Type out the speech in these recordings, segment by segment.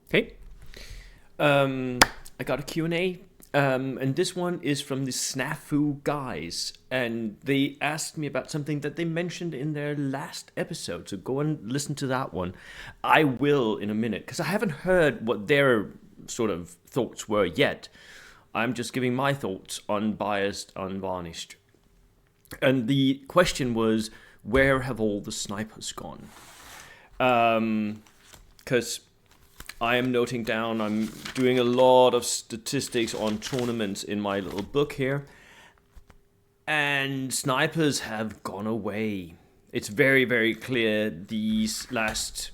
Hey, I got a Q&A, and this one is from the Snafu guys, and they asked me about something that they mentioned in their last episode, so go and listen to that one. I will in a minute, because I haven't heard what their sort of thoughts were yet. I'm just giving my thoughts, unbiased, unvarnished. And the question was, where have all the snipers gone? Because I am noting down, I'm doing a lot of statistics on tournaments in my little book here. And snipers have gone away. It's very, very clear these last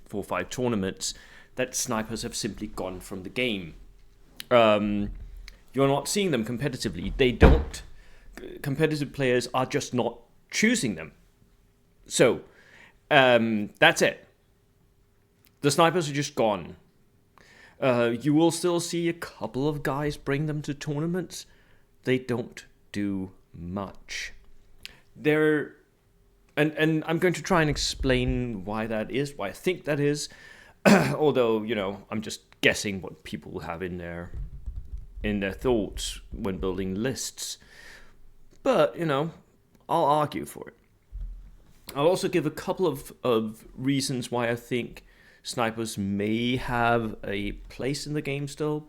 4 or 5 tournaments that snipers have simply gone from the game. You're not seeing them competitively. They don't. Competitive players are just not choosing them. So, that's it. The snipers are just gone. You will still see a couple of guys bring them to tournaments. They don't do much. And I'm going to try and explain why that is, why I think that is. Although, I'm just guessing what people have in their thoughts when building lists. But, I'll argue for it. I'll also give a couple of reasons why I think snipers may have a place in the game still.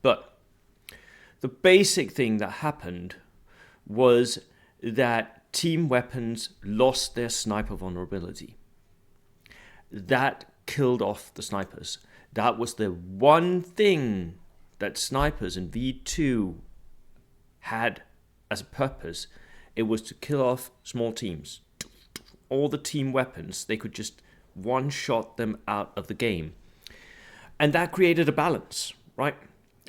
But the basic thing that happened was that team weapons lost their sniper vulnerability. That killed off the snipers. That was the one thing that snipers in V2 had as a purpose. It was to kill off small teams. All the team weapons, they could just one-shot them out of the game. And that created a balance, right?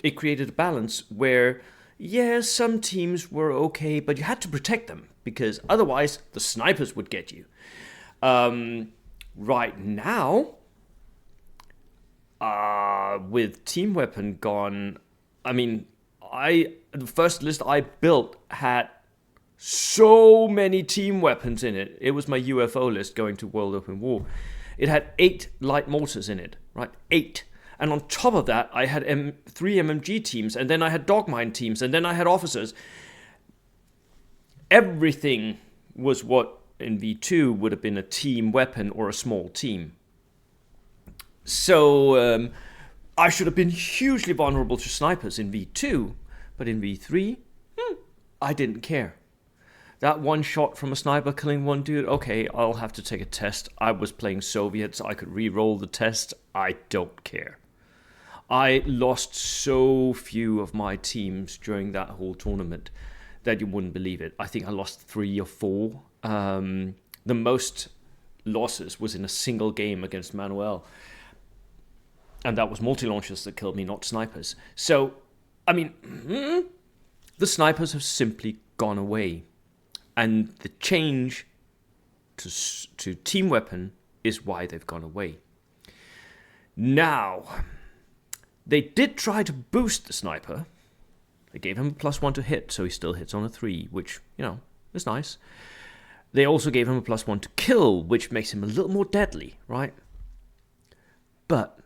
It created a balance where, some teams were okay, but you had to protect them because otherwise the snipers would get you. Right now, with team weapon gone, the first list I built had so many team weapons in it. It was my UFO list going to World Open War. It had 8 light mortars in it, right? 8. And on top of that, I had 3 MMG teams, and then I had dogmine teams, and then I had officers. Everything was what in V2 would have been a team weapon or a small team. So I should have been hugely vulnerable to snipers in V2, but in V3, I didn't care. That one shot from a sniper killing one dude, okay, I'll have to take a test. I was playing Soviets, I could re-roll the test. I don't care. I lost so few of my teams during that whole tournament that you wouldn't believe it. I think I lost 3 or 4. The most losses was in a single game against Manuel. And that was multi-launchers that killed me, not snipers. So, the snipers have simply gone away. And the change to team weapon is why they've gone away. Now, they did try to boost the sniper. They gave him a +1 to hit, so he still hits on a 3, which, is nice. They also gave him a +1 to kill, which makes him a little more deadly, right? But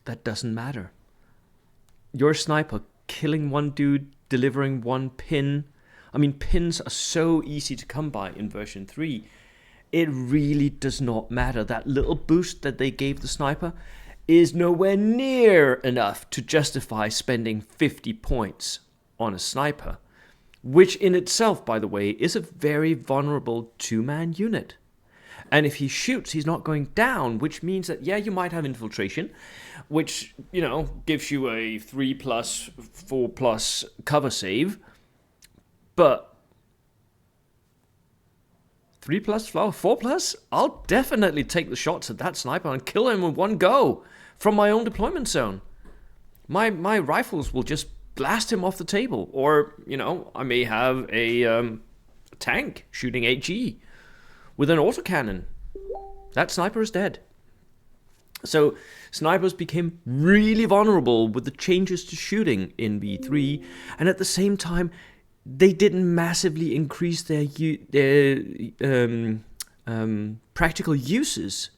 that doesn't matter. Your sniper killing one dude, delivering one pin. Pins are so easy to come by in version 3. It really does not matter. That little boost that they gave the sniper is nowhere near enough to justify spending 50 points on a sniper, which in itself, by the way, is a very vulnerable 2-man unit. And if he shoots, he's not going down, which means that, you might have infiltration, which, gives you a 3+, 4+ cover save. But 3+, 4+, I'll definitely take the shots at that sniper and kill him with one go from my own deployment zone. My rifles will just blast him off the table. Or, I may have a tank shooting HE with an autocannon. That sniper is dead. So snipers became really vulnerable with the changes to shooting in V3, and at the same time, they didn't massively increase their practical uses.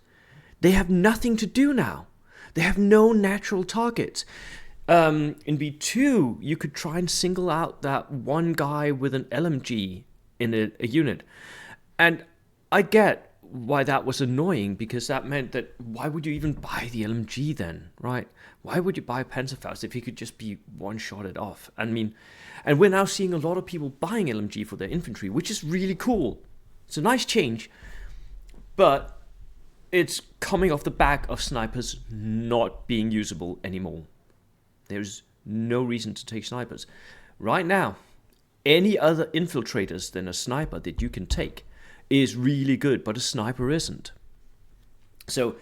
They have nothing to do now. They have no natural targets. In V2, you could try and single out that one guy with an LMG in a unit. And I get why that was annoying, because that meant that why would you even buy the LMG then, right? Why would you buy Panzerfaust if he could just be one-shotted off? I mean, and we're now seeing a lot of people buying LMG for their infantry, which is really cool. It's a nice change, but it's coming off the back of snipers not being usable anymore. There's no reason to take snipers. Right now, any other infiltrators than a sniper that you can take is really good, but a sniper isn't. So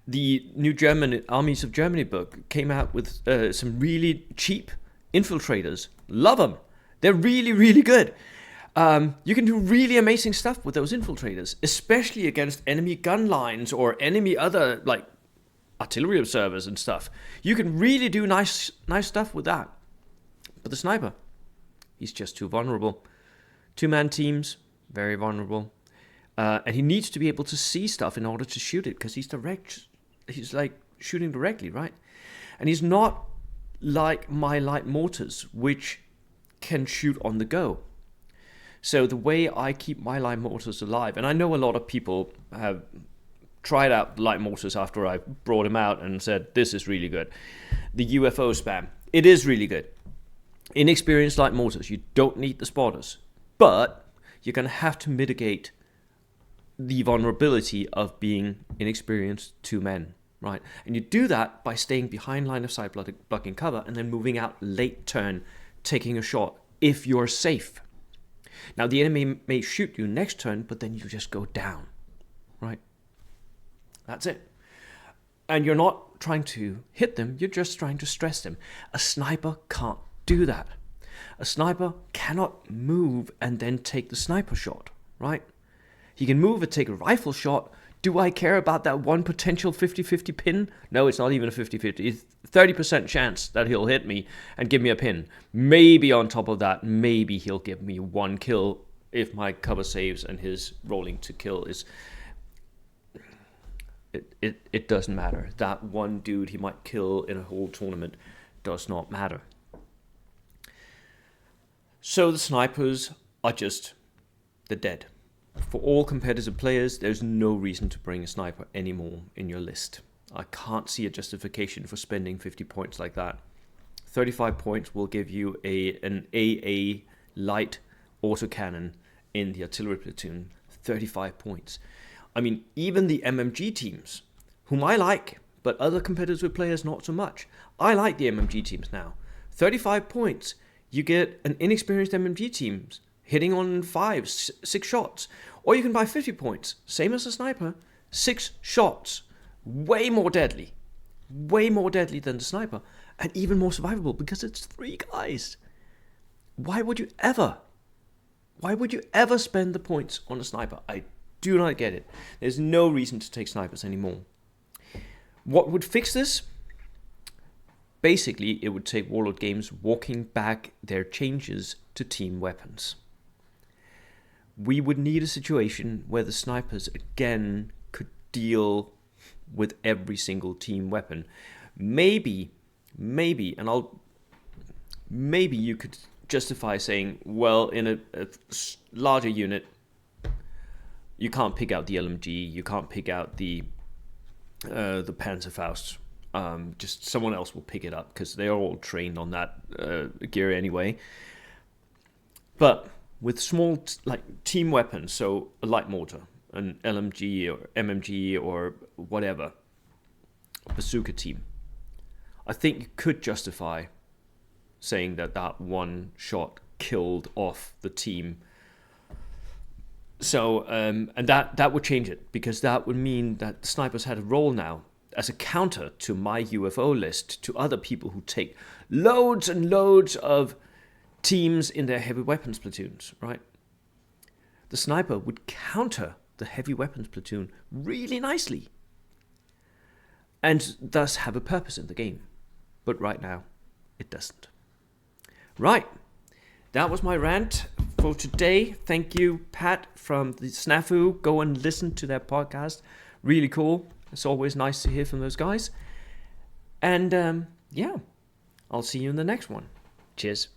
the new German Armies of Germany book came out with some really cheap infiltrators. Love them. They're really, really good. You can do really amazing stuff with those infiltrators, especially against enemy gun lines or enemy other like artillery observers and stuff. You can really do nice stuff with that. But the sniper, he's just too vulnerable. Two-man teams, very vulnerable. And he needs to be able to see stuff in order to shoot it, because he's like shooting directly, right? And he's not like my light mortars, which can shoot on the go. So the way I keep my light mortars alive, and I know a lot of people have tried out light mortars after I brought them out and said, this is really good. The UFO spam, it is really good. Inexperienced light mortars, you don't need the spotters, but you're going to have to mitigate the vulnerability of being inexperienced two men, right? And you do that by staying behind line of sight, blocking cover, and then moving out late turn, taking a shot if you're safe. Now the enemy may shoot you next turn, but then you just go down, right? That's it. And you're not trying to hit them, you're just trying to stress them. A sniper can't do that. A sniper cannot move and then take the sniper shot, right? He can move and take a rifle shot. Do I care about that one potential 50-50 pin? No, it's not even a 50-50. It's 30% chance that he'll hit me and give me a pin. Maybe on top of that, maybe he'll give me one kill if my cover saves and his rolling to kill is... It doesn't matter. That one dude he might kill in a whole tournament does not matter. So the snipers are just the dead. For all competitive players, there's no reason to bring a sniper anymore in your list. I can't see a justification for spending 50 points like that. 35 points will give you an AA light autocannon in the artillery platoon. 35 points. I mean, even the MMG teams, whom I like, but other competitive players not so much. I like the MMG teams now. 35 points. You get an inexperienced MMG teams hitting on 6 shots. Or you can buy 50 points, same as a sniper, 6 shots. Way more deadly. Way more deadly than the sniper. And even more survivable because it's 3 guys. Why would you ever spend the points on a sniper? I do not get it. There's no reason to take snipers anymore. What would fix this? Basically, it would take Warlord Games walking back their changes to team weapons. We would need a situation where the snipers again could deal with every single team weapon. Maybe you could justify saying, well, in a larger unit, you can't pick out the LMG, you can't pick out the Panzerfaust. Just someone else will pick it up because they are all trained on that gear anyway. But with small team weapons, so a light mortar, an LMG or MMG or whatever, a bazooka team, I think you could justify saying that one shot killed off the team. So, and that would change it, because that would mean that the snipers had a role now as a counter to my UFO list, to other people who take loads and loads of teams in their heavy weapons platoons, right? The sniper would counter the heavy weapons platoon really nicely and thus have a purpose in the game. But right now, it doesn't. Right, that was my rant for today. Thank you, Pat from the Snafu. Go and listen to their podcast. Really cool. It's always nice to hear from those guys. And yeah, I'll see you in the next one. Cheers.